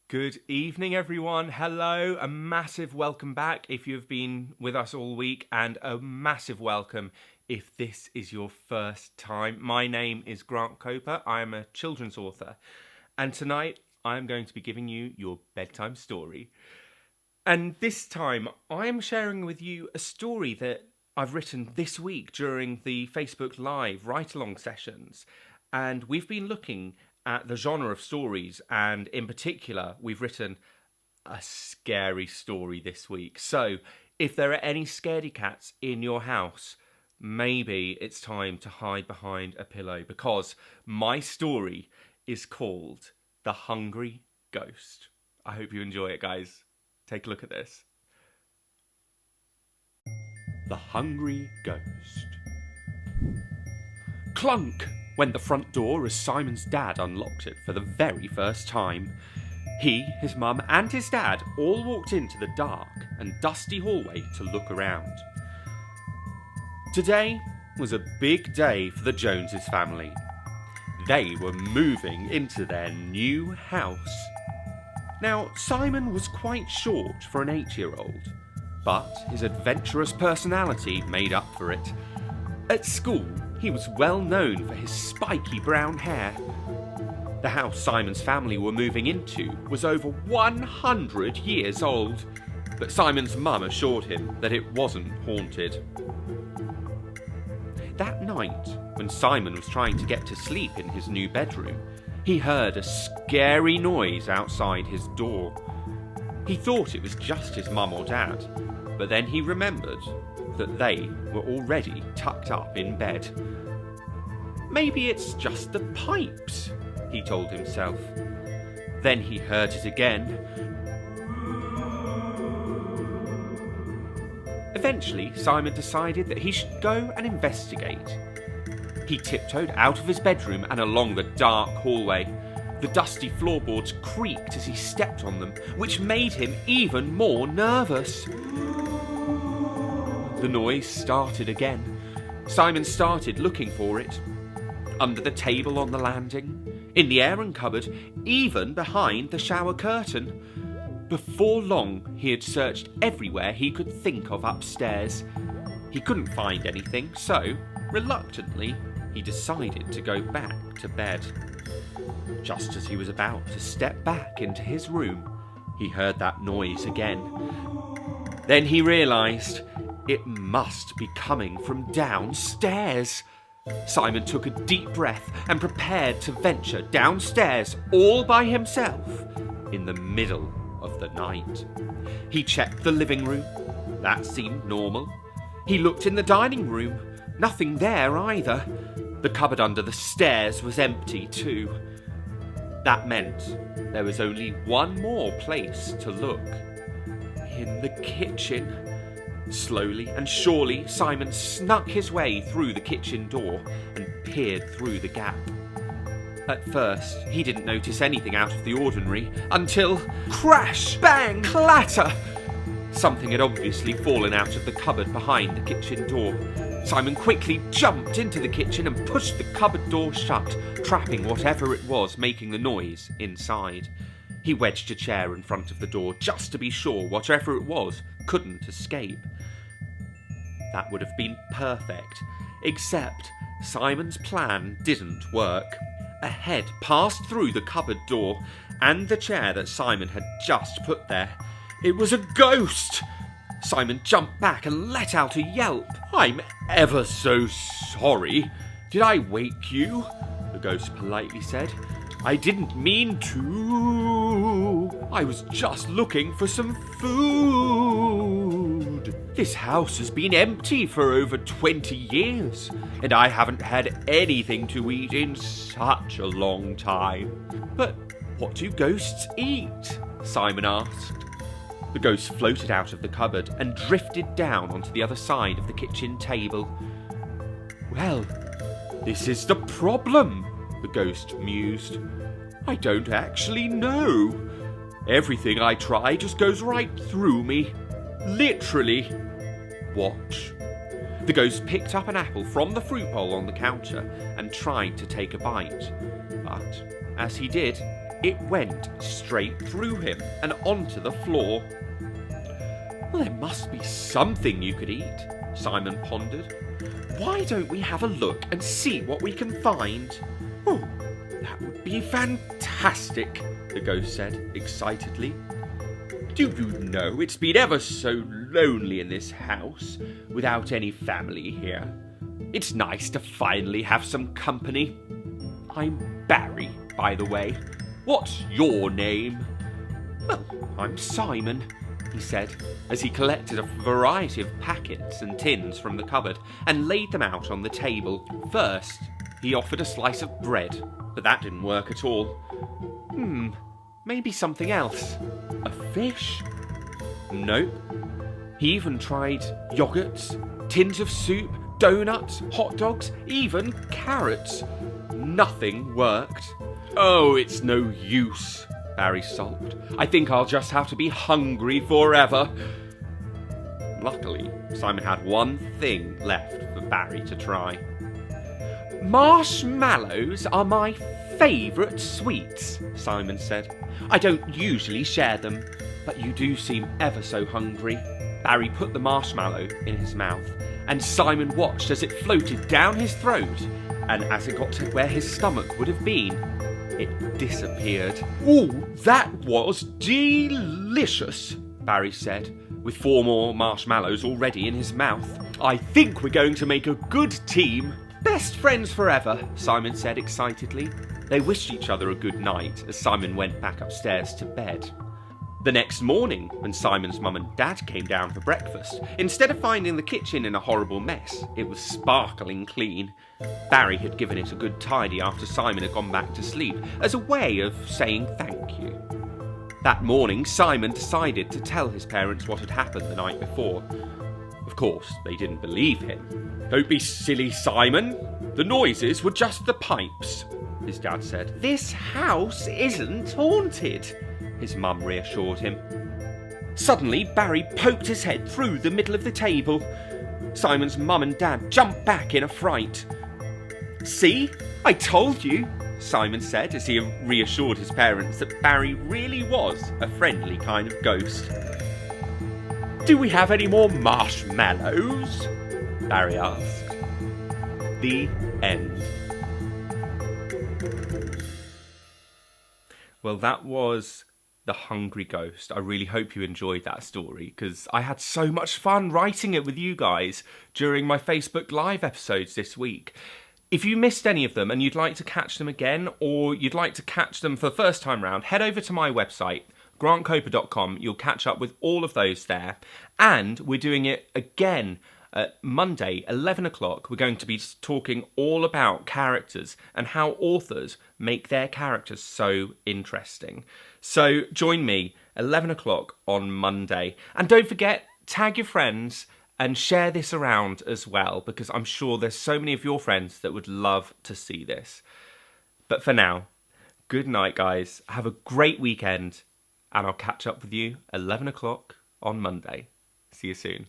Good evening, everyone. Hello, a massive welcome back if you've been with us all week, and a massive welcome if this is your first time. My name is Grant Koper. I am a children's author, and tonight I am going to be giving you your bedtime story. And this time I am sharing with you a story that I've written this week during the Facebook Live write-along sessions, and we've been looking at the genre of stories, and in particular we've written a scary story this week. So if there are any scaredy cats in your house, maybe it's time to hide behind a pillow, because my story is called The Hungry Ghost. I hope you enjoy it, guys. Take a look at this. The Hungry Ghost. Clunk went the front door as Simon's dad unlocked it for the very first time. He, his mum and his dad all walked into the dark and dusty hallway to look around. Today was a big day for the Joneses family. They were moving into their new house. Now, Simon was quite short for an 8-year-old, but his adventurous personality made up for it. At school, he was well known for his spiky brown hair. The house Simon's family were moving into was over 100 years old, but Simon's mum assured him that it wasn't haunted. That night, when Simon was trying to get to sleep in his new bedroom, he heard a scary noise outside his door. He thought it was just his mum or dad, but then he remembered that they were already tucked up in bed. Maybe it's just the pipes, he told himself. Then he heard it again. Eventually, Simon decided that he should go and investigate. He tiptoed out of his bedroom and along the dark hallway. The dusty floorboards creaked as he stepped on them, which made him even more nervous. The noise started again. Simon started looking for it. Under the table on the landing, in the airing cupboard, even behind the shower curtain. Before long, he had searched everywhere he could think of upstairs. He couldn't find anything, so, reluctantly, he decided to go back to bed. Just as he was about to step back into his room, he heard that noise again. Then he realised it must be coming from downstairs. Simon took a deep breath and prepared to venture downstairs all by himself in the middle of the night. He checked the living room. That seemed normal. He looked in the dining room. Nothing there either. The cupboard under the stairs was empty too. That meant there was only one more place to look. In the kitchen. Slowly and surely, Simon snuck his way through the kitchen door and peered through the gap. At first, he didn't notice anything out of the ordinary until crash, bang, clatter! Something had obviously fallen out of the cupboard behind the kitchen door. Simon quickly jumped into the kitchen and pushed the cupboard door shut, trapping whatever it was making the noise inside. He wedged a chair in front of the door just to be sure whatever it was couldn't escape. That would have been perfect, except Simon's plan didn't work. A head passed through the cupboard door and the chair that Simon had just put there. It was a ghost! Simon jumped back and let out a yelp. "I'm ever so sorry. Did I wake you?" the ghost politely said. "I didn't mean to. I was just looking for some food. This house has been empty for over 20 years, and I haven't had anything to eat in such a long time." "But what do ghosts eat?" Simon asked. The ghost floated out of the cupboard and drifted down onto the other side of the kitchen table. "Well, this is the problem," the ghost mused. "I don't actually know. Everything I try just goes right through me. Literally. Watch." The ghost picked up an apple from the fruit bowl on the counter and tried to take a bite. But as he did, it went straight through him and onto the floor. Well, there must be something you could eat, Simon pondered. Why don't we have a look and see what we can find? Oh, that would be fantastic, the ghost said excitedly. Do you know, it's been ever so lonely in this house, without any family here. It's nice to finally have some company. I'm Barry, by the way. What's your name? Well, I'm Simon, he said, as he collected a variety of packets and tins from the cupboard and laid them out on the table. First, he offered a slice of bread, but that didn't work at all. Maybe something else. A fish? Nope. He even tried yogurts, tins of soup, donuts, hot dogs, even carrots. Nothing worked. Oh, it's no use, Barry sulked. I think I'll just have to be hungry forever. Luckily, Simon had one thing left for Barry to try. Marshmallows are my favourite sweets, Simon said. I don't usually share them, but you do seem ever so hungry. Barry put the marshmallow in his mouth, and Simon watched as it floated down his throat, and as it got to where his stomach would have been, it disappeared. Ooh, that was delicious, Barry said, with 4 more marshmallows already in his mouth. I think we're going to make a good team. Best friends forever, Simon said excitedly. They wished each other a good night as Simon went back upstairs to bed. The next morning, when Simon's mum and dad came down for breakfast, instead of finding the kitchen in a horrible mess, it was sparkling clean. Barry had given it a good tidy after Simon had gone back to sleep, as a way of saying thank you. That morning, Simon decided to tell his parents what had happened the night before. Of course, they didn't believe him. Don't be silly, Simon. The noises were just the pipes, his dad said. This house isn't haunted, his mum reassured him. Suddenly, Barry poked his head through the middle of the table. Simon's mum and dad jumped back in a fright. See? I told you, Simon said as he reassured his parents that Barry really was a friendly kind of ghost. Do we have any more marshmallows? Barry asked. The end. Well, that was The Hungry Ghost. I really hope you enjoyed that story because I had so much fun writing it with you guys during my Facebook Live episodes this week. If you missed any of them and you'd like to catch them again, or you'd like to catch them for the first time round, head over to my website, grantkoper.com. You'll catch up with all of those there. And we're doing it again Monday, 11 o'clock. We're going to be talking all about characters and how authors make their characters so interesting. So join me, 11 o'clock on Monday. And don't forget, tag your friends and share this around as well, because I'm sure there's so many of your friends that would love to see this. But for now, good night, guys. Have a great weekend, and I'll catch up with you 11 o'clock on Monday. See you soon.